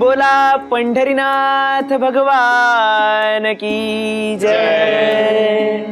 बोला पंढरीनाथ भगवान की जय।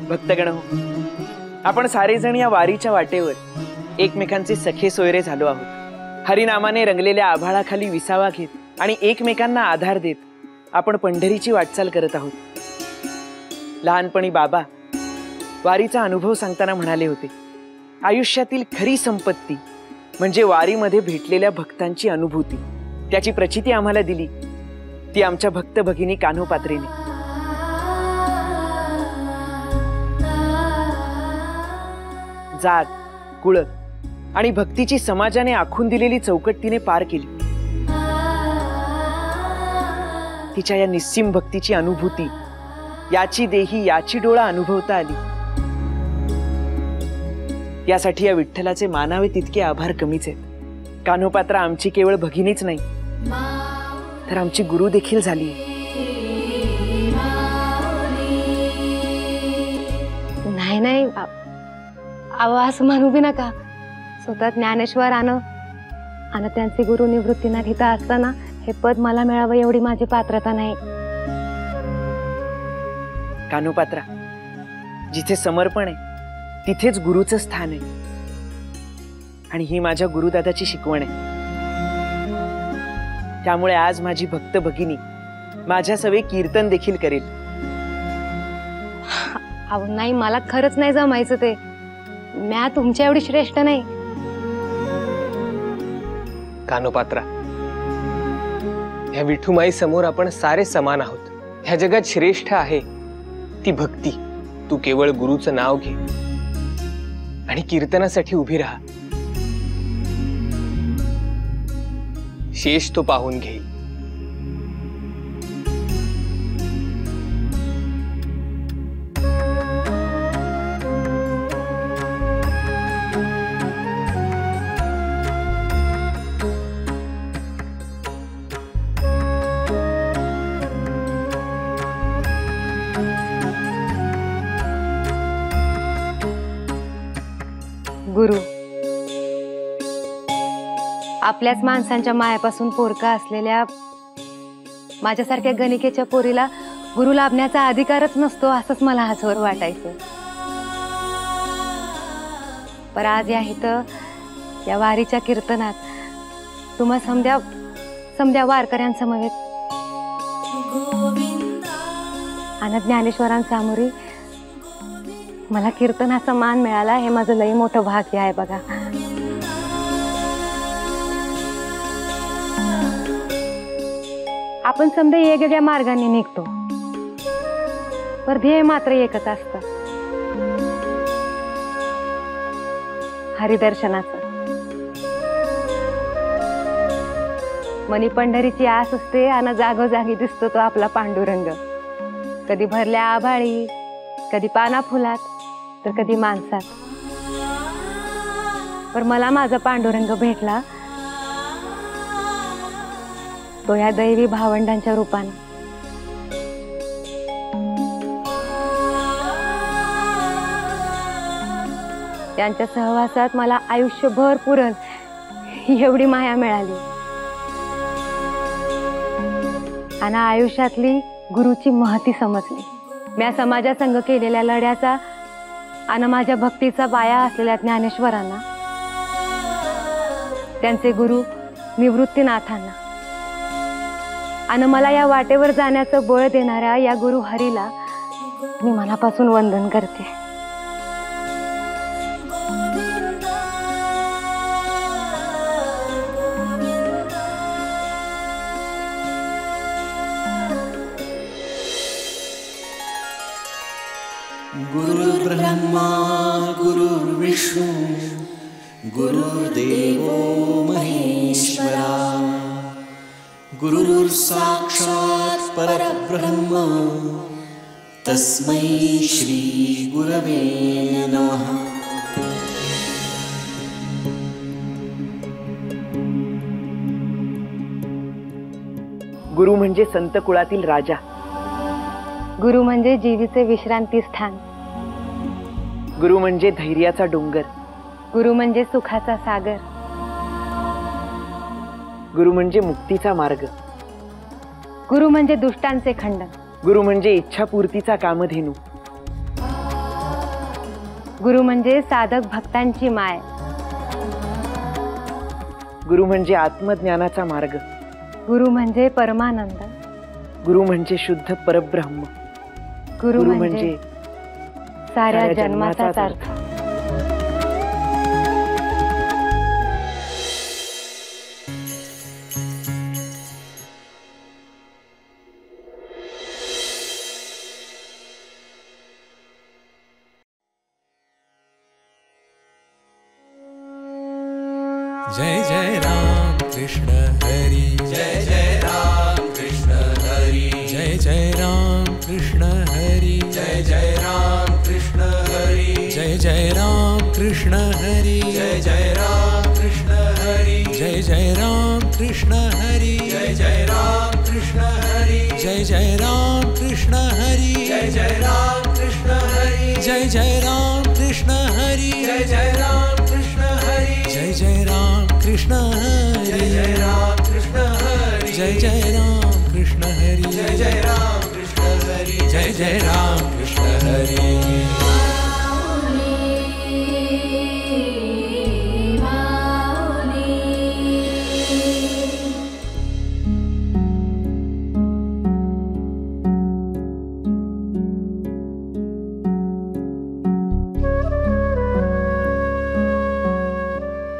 भक्तगण हो, आपण सारेजण या वारीच्या वाटेवर एकमेकांचे सखे सोयरे झालो आहोत। हरिनामाने रंगलेल्या आभाळाखाली विसावा घेत आणि एकमेकांना आधार देत आपण पंढरीची वाटचाल करत आहोत। लहानपणी बाबा वारीचा अनुभव सांगताना म्हणाले होते, आयुष्यातील खरी संपत्ती म्हणजे वारीमध्ये भेटलेल्या भक्तांची अनुभूती। त्याची प्रचिती आम्हाला दिली ती आमच्या भक्त भगिनी कान्होपात्रेने। जात, कुळ आणि भक्तीची समाजाने आखून दिलेली चौकट तिने पार केली। तिच्या या निस्सीम भक्तीची अनुभूती याची देही याची डोळा अनुभवता आली। यासाठी या विठ्ठलाचे मानावे तितके आभार कमीच आहेत। कान्होपात्रा आमची केवळ भगिनीच नाही तर आमची गुरु देखील झाली। नाही नाही असं म्हणू बी नका। स्वतः ज्ञानेश्वरानं आणि त्यांचे गुरु निवृत्तीनाथ इथं असताना हे पद मला मिळावं एवढी माझी पात्रता नाही। कान्होपात्रा, जिथे समर्पण आहे तिथेच गुरुचं स्थान आहे आणि ही माझ्या गुरुदादाची शिकवण आहे। त्यामुळे आज माझी भक्त भगिनी माझ्या सवे कीर्तन देखील करेल। अहो नाही, मला खरंच नाही जमायचं ते। म्या तुमच्या एवढी श्रेष्ठ नाही। कान्होपात्रा, ह्या विठुमाई समोर आपण सारे समान आहोत। ह्या जगात श्रेष्ठ आहे ती भक्ती। तू केवळ गुरुचं नाव घे आणि कीर्तनासाठी उभी राहा। शेष तो पाहून घेईल। गुरु आपल्याच माणसांच्या मायापासून पोरका असलेल्या माझ्यासारख्या गणिकेच्या पोरीला गुरु लाभण्याचा अधिकारच नसतो असंच मला आजवर वाटायचं। पर आज या इथं या वारीच्या कीर्तनात तुम्हा समध्या वारकऱ्यांसमवेत आणि ज्ञानेश्वरांसमोरी मला कीर्तनाचा मान मिळाला हे माझं लई मोठं भाग्य आहे बघा। आपण समजा वेगवेगळ्या मार्गाने निघतो पर ध्येय मात्र एकच असतं, हरिदर्शनाचं। मनी पंढरीची आस असते आणि जागोजागी दिसतो तो आपला पांडुरंग। कधी भरल्या आभाळी, कधी पाना फुलात, तर कधी माणसात। पर मला माझा पांडुरंग भेटला तो या दैवी भावंडांच्या रूपाने। त्यांच्या सहवासात मला आयुष्यभर पुरल एवढी माया मिळाली आणि आयुष्यातली गुरुची महती समजली। म्या समाजासंग केलेल्या लढ्याचा आणि माझ्या भक्तीचा पाया असलेल्या ज्ञानेश्वरांना, त्यांचे गुरु निवृत्तीनाथांना आणि मला या वाटेवर जाण्याचं बळ देणाऱ्या या गुरु हरीला मी मनापासून वंदन करते। गुरुर्ब्रह्मा गुरुर्विष्णु गुरुर्देवो महेश्वरा गुरुर्साक्षात् परब्रह्म तस्मै श्री गुरवे नमः। गुरु म्हणजे संत कुळातील राजा। गुरु म्हणजे जीवीचे विश्रांती स्थान। गुरु म्हणजे धैर्याचा डोंगर, गुरु म्हणजे सुखाचा सागर, गुरु म्हणजे मुक्तीचा मार्ग, गुरु म्हणजे दुष्टांचे खंडन, गुरु म्हणजे इच्छापूर्तीचा कामधेनू, गुरु म्हणजे साधक भक्तांची माय, गुरु म्हणजे आत्मज्ञानाचा मार्ग, गुरु म्हणजे परमानंद, गुरु म्हणजे शुद्ध परब्रह्म, गुरु गुरु म्हणजे म्हणजे साऱ्या जन्माचाच अर्थ. जय जय राम कृष्ण हरि, जय जय राम कृष्ण हरि, जय जय राम कृष्ण हरि, जय जय राम कृष्ण हरि, जय जय राम कृष्ण हरि, जय जय राम कृष्ण हरि, जय जय राम कृष्ण हरि, जय जय राम कृष्ण हरि, जय जय राम कृष्ण हरि, जय जय राम कृष्ण हरि, जय जय राम कृष्ण हरि, जय जय राम कृष्ण हरि, जय जय राम कृष्ण हरि, जय जय राम कृष्ण हरि, जय जय राम कृष्ण हरि, जय जय राम कृष्ण हरि, जय जय राम कृष्ण हरि.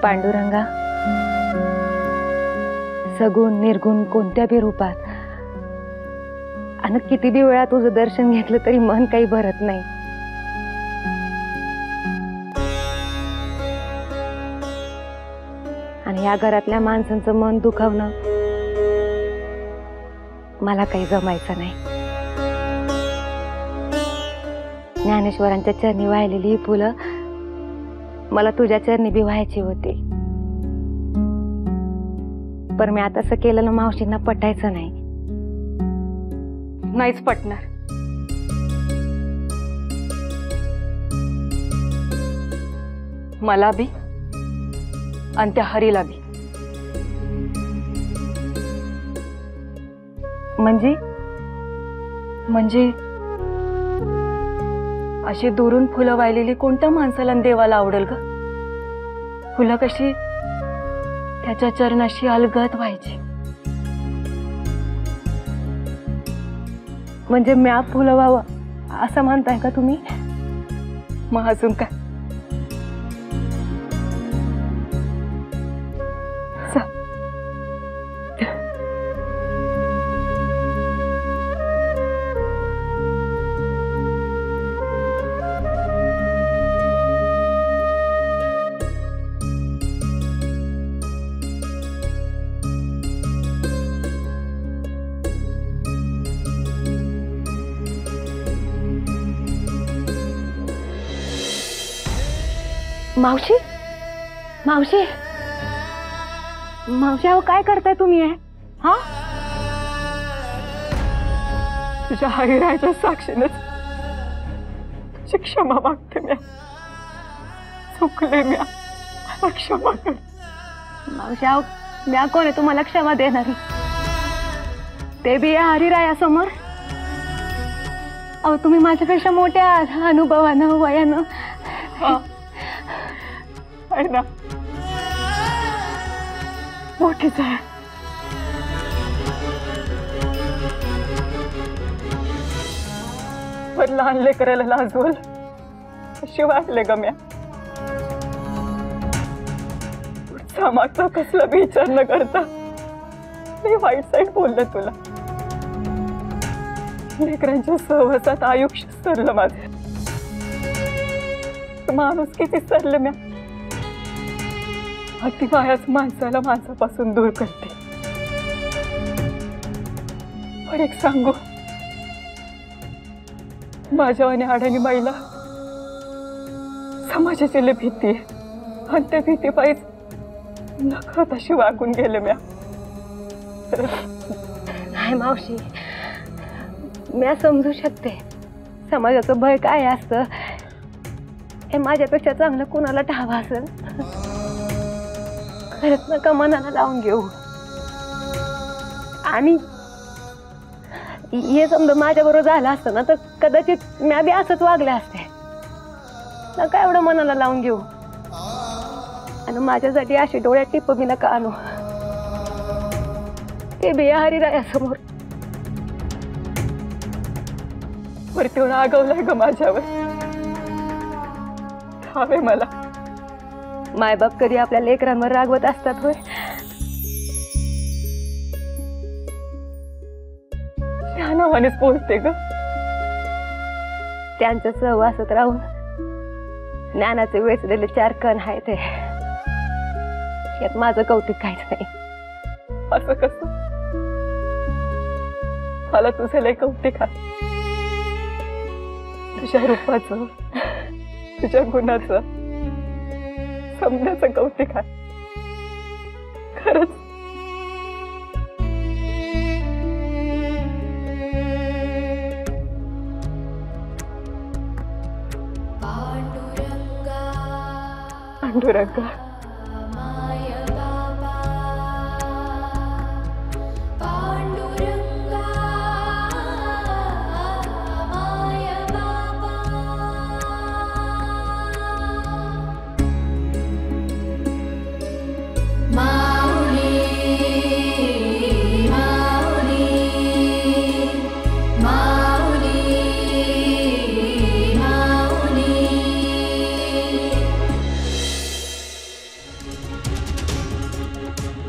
पांडुरंगा, सगुण निर्गुण कोणत्या बी रूपात आणि किती बी वेळा तुझं दर्शन घेतलं तरी मन काही भरत नाही. आणि या घरातल्या माणसांचं मन दुखावणं मला काही जमायचं नाही. ज्ञानेश्वरांच्या चरणी वाहिलेली ही फुलं मला तुझ्या चरणी बी व्हायची होती, पण मी आता असं केलेलं मावशींना पटायचं नाही. नाहीच पटणार. मला बी आणि त्या हरीला बी. म्हणजे अशी दुरून फुलं वाहिलेली कोणत्या माणसाला देवाला आवडेल ग? फुलं कशी त्याच्या चरणाशी अलगद व्हायची. म्हणजे म्या फुलं व्हावं असं म्हणताय का तुम्ही? मग अजून काय? मावशी, मावशी, मावशी, अहो काय करताय तुम्ही? हा, तुझ्या हरीरायाच्या साक्षीनेच तुझी क्षमा मागते. म्या चुकले, म्या क्षमा कर. मावशी, अहो म्या कोण आहे तुम्हाला क्षमा देणारी? ते बी या हरीरायासमोर. अहो तुम्ही माझ्यापेक्षा मोठ्या अनुभवानं वयानं आहे ना, मोठीच आहे. पण लहान लेकराला लाजवल अशी वाटले गम्या. पुढचा मागचा कसला बी विचार न करता मी वाईट साईड बोलले तुला. लेकरांच्या सहवासात आयुष्य सरलं माझं. माणूस किती सरलं म्या. अति वायाच माणसाला माणसापासून दूर करते. पण एक सांगू, माझ्या आणि आड्याने बाईला समाजाची लई भीती आहे. आणि त्या भीती पायीच नकळत अशी वागून गेले म्या. नाही मावशी, म्या समजू शकते समाजाचं भय काय असतं. हे माझ्यापेक्षा चांगलं कोणाला ठावं असेल. खरंच नका मनाला लावून घेऊ. आणि हे समजा माझ्या बरोबर झालं असतं ना तर कदाचित मी बी असंच वागले असते. नका एवढं मनाला लावून घेऊ. आणि माझ्यासाठी अशी डोळ्यात टिप मी नका आणू. ते बी हरिरायासमोर वरती आगवलंय ग माझ्यावर. ठावे मला. मायबाप कधी आपल्या लेकरांवर रागवत असतात होय. ह्या नावानेच बोलते ग. त्यांच्या सहवासात राहून ज्ञानाचे वेचलेले 4 कण आहे ते. यात माझं कौतुक काहीच नाही. असं कसं? मला तुझं लय कौतुक आहे. तुझ्या रूपाचं, तुझ्या गुणाचं, समजाचं कौतुक आहे. खरंच. पांडुरंगा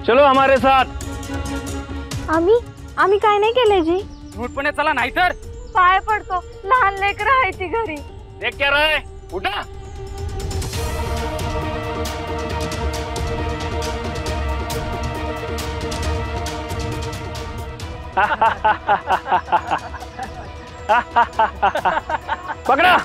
चलो हमारे साथ. आम्ही काय नाही केले जी. झूठपणे चला नाहीतर पाय पडतो. लहान लेकर आहे ती घरी. देख क्या रहा है. उठा. पकड़ा.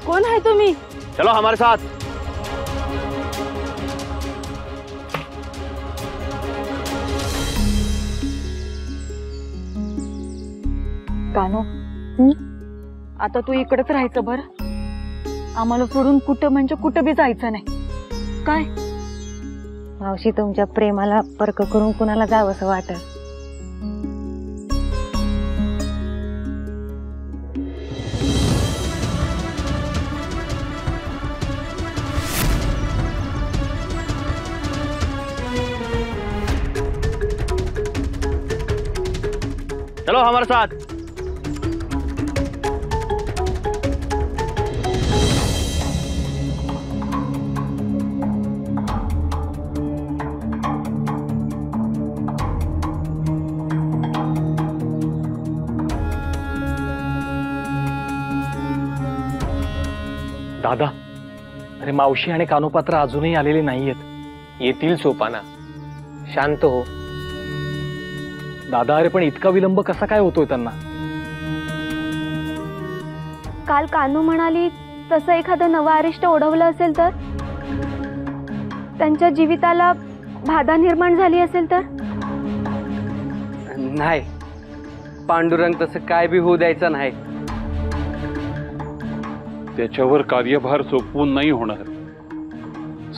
कोण आहे तुम्ही? चलो हमारे साथ. कानो, आता तू इकडेच राहायचं बरं. आम्हाला सोडून कुठं म्हणजे कुठं बी जायचं नाही. काय मावशी तुमच्या प्रेमाला परक करून कुणाला जावंसं वाटत. चलो हमारे साथ. दादा, अरे मावशी आणि कानोपात्र अजूनही आलेले नाहीयेत. येतील सोपाना. शांत हो. दादा, अरे पण इतका विलंब कसा काय होतोय त्यांना? काल कानू म्हणाली तसं एखादं नवं अरिष्ट ओढवलं असेल तर, त्यांच्या जीविताला बाधा निर्माण झाली असेल तर? नाही, पांडुरंग तसं काय बी होऊ द्यायचं नाही. त्याच्यावर कार्यभार सोपवून नाही होणार.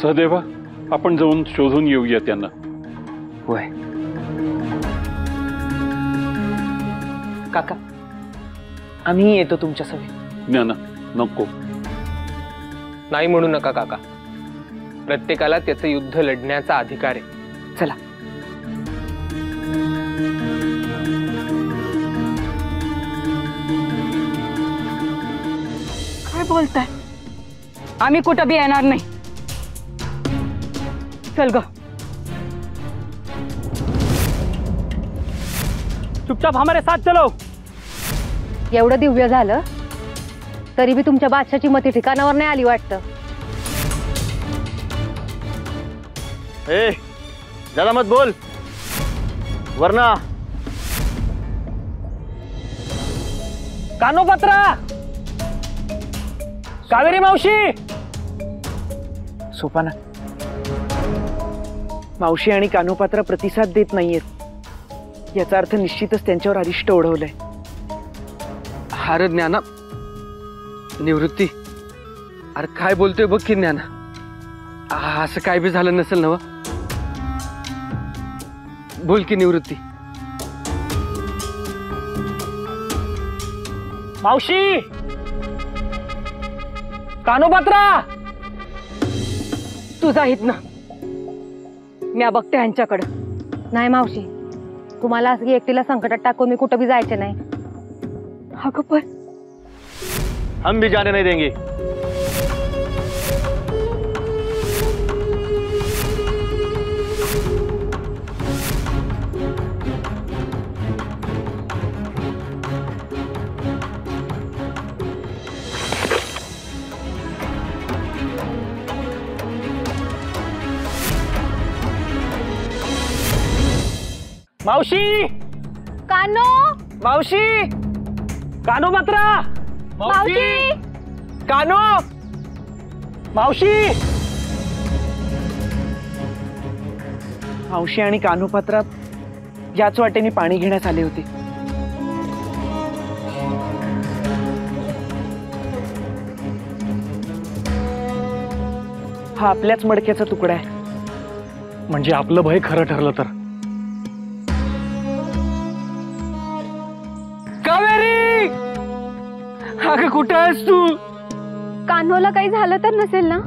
सहदेवा, आपण जाऊन शोधून येऊया त्यांना. होय. काका, आम्ही येतो तुमच्या सभेत. ज्ञाना, नको. नाही म्हणू नका काका. प्रत्येकाला त्याचं युद्ध लढण्याचा अधिकार आहे. चला. काय बोलताय? आम्ही कुठं बी येणार नाही. चल ग. चुपचाप हमारे साथ चलो. एवढं दिव्य झालं तरी बी तुमच्या बादशाची मती ठिकाणावर नाही आली वाटतं. ए, ज्यादा मत बोल वरना. कानोपात्रा, कावेरी मावशी. सोपाना, मावशी आणि कानोपात्र प्रतिसाद देत नाहीयेत. याचा अर्थ निश्चितच त्यांच्यावर अरिष्ट ओढवलंय. अरे ज्ञाना, निवृत्ती, अरे काय बोलतोय बघ की ज्ञाना. असं काय बी झालं नसेल ना? बोल की निवृत्ती. मावशी, कानोपात्रा, तू जाहीत ना, मी बघते ह्यांच्याकडं. नाही मावशी, तुम्हाला असं एकटीला संकटात टाकून मी कुठं बी जायचे नाही. अगं पण हम भी जाने नहीं देंगे. मावशी, कानो, मावशी, कानोपात्रा, मावशी, कानो, मावशी. मावशी आणि कानोपात्रा याच वाटेने पाणी घेण्यास आले होते. हा आपल्याच मडक्याचा तुकडा आहे. म्हणजे आपलं भय खरं ठरलं तर. कावेरी, अगं कुठं आहेस तू? कान्होला काही झालं तर नसेल ना?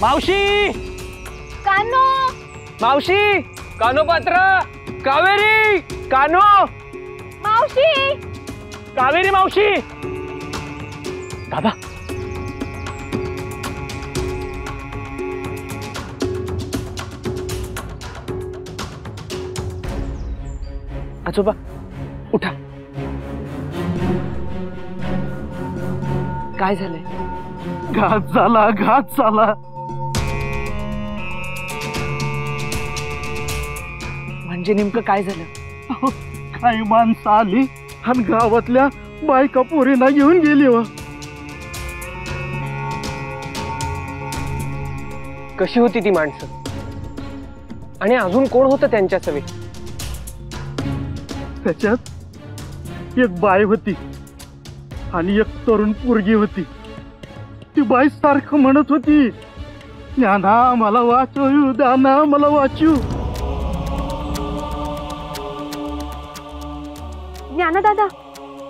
मावशी, कान्हो, मावशी, कानोपात्रा, कावेरी, कानो, मावशी, कावेरी मावशी. दादा, आजोबा उठा. काय झालंय? घात झाला, घात झाला. म्हणजे नेमकं काय झालं? काही माणसं आली आणि गावातल्या बायका पोरींना घेऊन गेली. व कशी होती ती माणसं आणि अजून कोण होतं त्यांच्या सवेत? त्याच्यात एक बाई होती आणि एक तरुण पोरगी होती. ती बाई सारखं म्हणत होती, ज्ञाना मला वाचव, ज्ञाना मला वाचू. ज्ञाना दादा,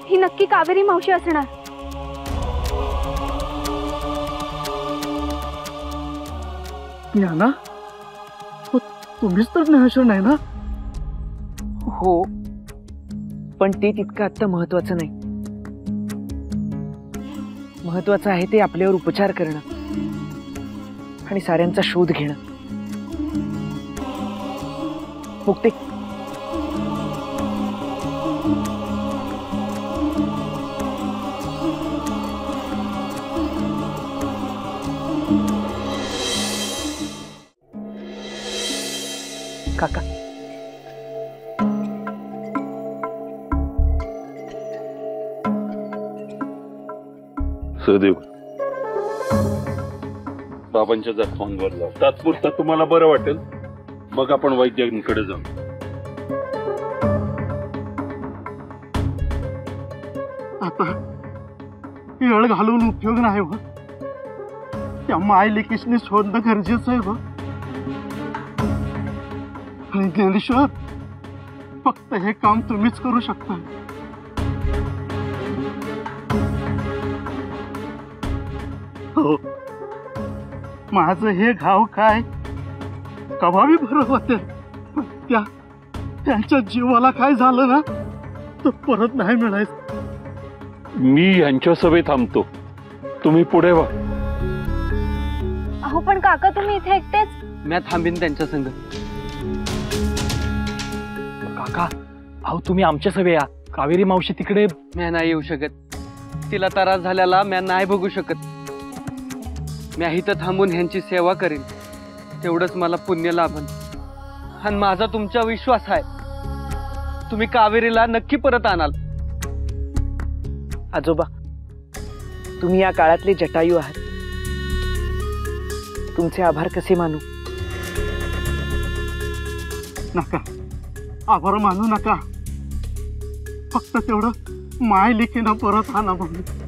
ही नक्की कावेरी मावशी असणार. ज्ञाना, तुम्हीच तर ज्ञानेश्वर नाही ना? हो, पण ते तितकं आता महत्वाचं नाही. महत्वाचं आहे ते आपल्यावर उपचार करणं आणि साऱ्यांचा शोध घेणं. मुक्ते, काका, सहदेव, बाबांच्या जखमांवर लाव. तात्पुरता तुम्हाला बरं वाटेल, मग आपण वैद्यांकडे जाऊ. आता वेळ घालवून उपयोग नाही. व त्या माय लेकीशने शोधणं गरजेचं आहे. व आणि ज्ञानेश्वर, फक्त हे काम तुम्हीच करू शकता. हो, माझं हे घाव काय कवाबी बरं होते, पण त्यांच्या जीवाला काय झालं ना तर परत नाही मिळायचं. मी यांच्या सभेत थांबतो, तुम्ही पुढे वा. अहो पण काका, तुम्ही इथे एकटेच? मी थांबीन त्यांच्या संग. काका, अहो तुम्ही आमच्या सभे या. कावेरी मावशी तिकडे. मी नाही येऊ शकत. तिला त्रास झाल्याला मी नाही बघू शकत. मी इथं थांबून ह्यांची सेवा करीन, तेवढंच मला पुण्य लाभन. आणि माझा तुमचा विश्वास आहे तुम्ही कावेरीला नक्की परत आणाल. आजोबा, तुम्ही या काळातले जटायू आहात. तुमचे आभार कसे मानू. नका, आभार मानू नका. फक्त तेवढं माय लेकीनं परत आणा म्हणून.